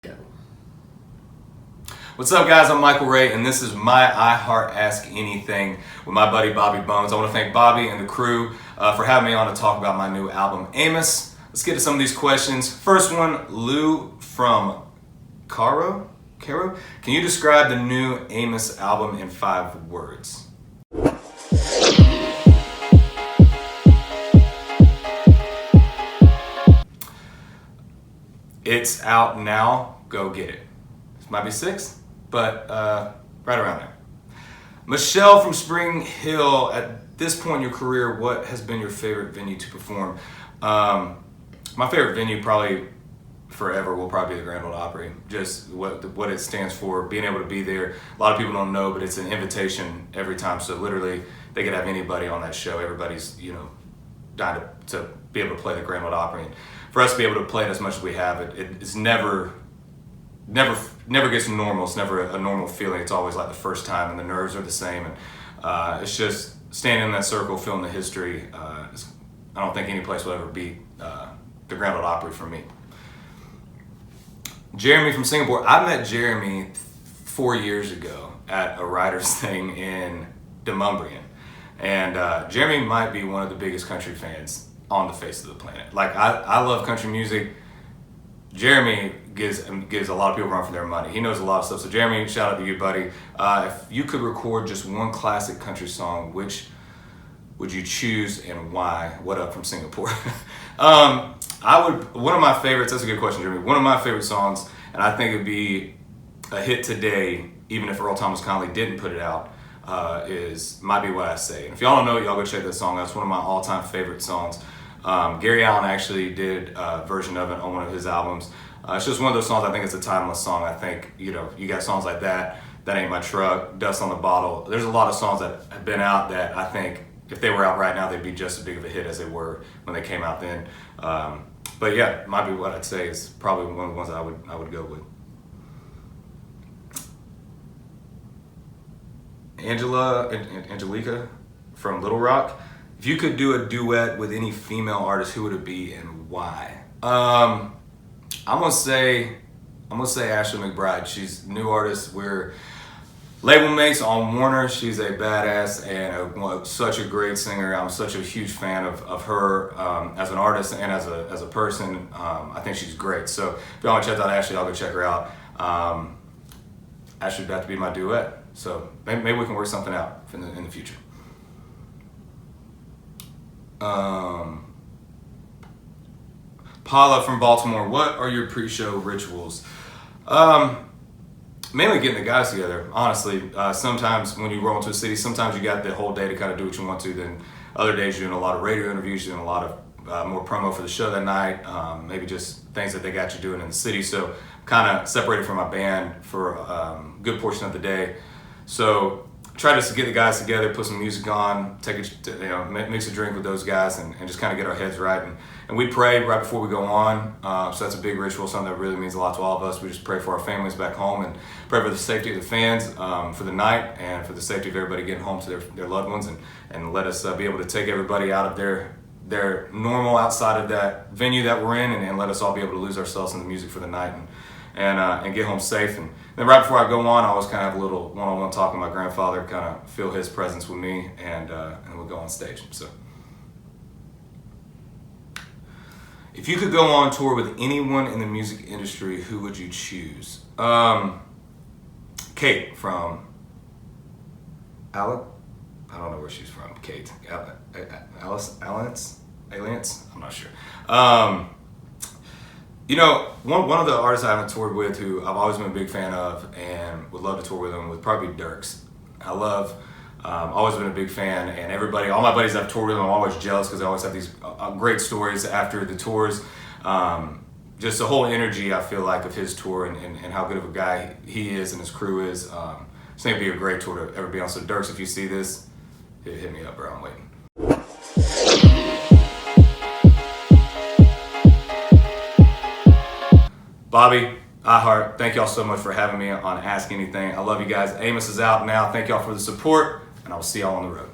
Go. What's up, guys? I'm Michael Ray, and this is my iHeart Ask Anything with my buddy Bobby Bones. I want to thank Bobby and the crew for having me on to talk about my new album, Amos. Let's get to some of these questions. First one, Lou from Caro? Can you describe the new Amos album in 5 words? It's out now. Go get it. This might be 6, but right around there. Michelle from Spring Hill, at this point in your career, what has been your favorite venue to perform? My favorite venue probably forever will probably be the Grand Ole Opry. Just what it stands for, being able to be there. A lot of people don't know, but it's an invitation every time. So literally, they could have anybody on that show. Everybody's dying to be able to play the Grand Ole Opry. And for us to be able to play it as much as we have, it's never gets normal. It's never a normal feeling. It's always like the first time, and the nerves are the same. And it's just standing in that circle, feeling the history. I don't think any place will ever beat the Grand Ole Opry for me. Jeremy from Singapore. I met Jeremy 4 years ago at a writers thing in Demumbrian. And Jeremy might be one of the biggest country fans on the face of the planet. Like, I love country music. Jeremy gives a lot of people run for their money. He knows a lot of stuff. So Jeremy, shout out to you, buddy. If you could record just one classic country song, which would you choose and why? What up from Singapore? One of my favorites, that's a good question, Jeremy. One of my favorite songs, and I think it'd be a hit today, even if Earl Thomas Conley didn't put it out, is Might Be What I Say. And if y'all don't know it, y'all go check that song out. It's one of my all-time favorite songs. Gary Allen actually did a version of it on one of his albums. It's just one of those songs, I think it's a timeless song. I think, you got songs like That Ain't My Truck, Dust on the Bottle. There's a lot of songs that have been out that I think if they were out right now, they'd be just as big of a hit as they were when they came out then. But yeah, Might Be What I'd Say is probably one of the ones that I would go with. Angelica from Little Rock. If you could do a duet with any female artist, who would it be and why? I'm gonna say Ashley McBride. She's a new artist. We're label mates on Warner. She's a badass and such a great singer. I'm such a huge fan of her as an artist and as a person. I think she's great. So if y'all want to check out Ashley, I'll go check her out. Ashley's about to be my duet. So maybe we can work something out in the future. Paula from Baltimore, what are your pre-show rituals? Mainly getting the guys together, honestly. Sometimes when you roll into a city, sometimes you got the whole day to kind of do what you want to. Then other days you're doing a lot of radio interviews, you're doing a lot of more promo for the show that night, maybe just things that they got you doing in the city. So kind of separated from my band for a good portion of the day. So try just to get the guys together, put some music on, mix a drink with those guys, and just kind of get our heads right. And we pray right before we go on. So that's a big ritual, something that really means a lot to all of us. We just pray for our families back home and pray for the safety of the fans for the night and for the safety of everybody getting home to their loved ones, and let us be able to take everybody out of their normal outside of that venue that we're in, and let us all be able to lose ourselves in the music for the night and get home safe. And then right before I go on, I always kind of have a little one-on-one talk with my grandfather, kind of feel his presence with me, and we'll go on stage. So, if you could go on tour with anyone in the music industry, who would you choose? Kate from I don't know where she's from. Kate, Aliens? I'm not sure. One of the artists I haven't toured with, who I've always been a big fan of and would love to tour with him, would probably be Dierks. Always been a big fan, and all my buddies I've toured with, I'm always jealous because they always have these great stories after the tours. Just the whole energy, I feel like, of his tour and how good of a guy he is and his crew is. It's going to be a great tour to ever be on. So Dierks, if you see this, hit me up, bro. I'm waiting. Bobby, iHeart, thank y'all so much for having me on Ask Anything. I love you guys. Amos is out now. Thank y'all for the support, and I will see y'all on the road.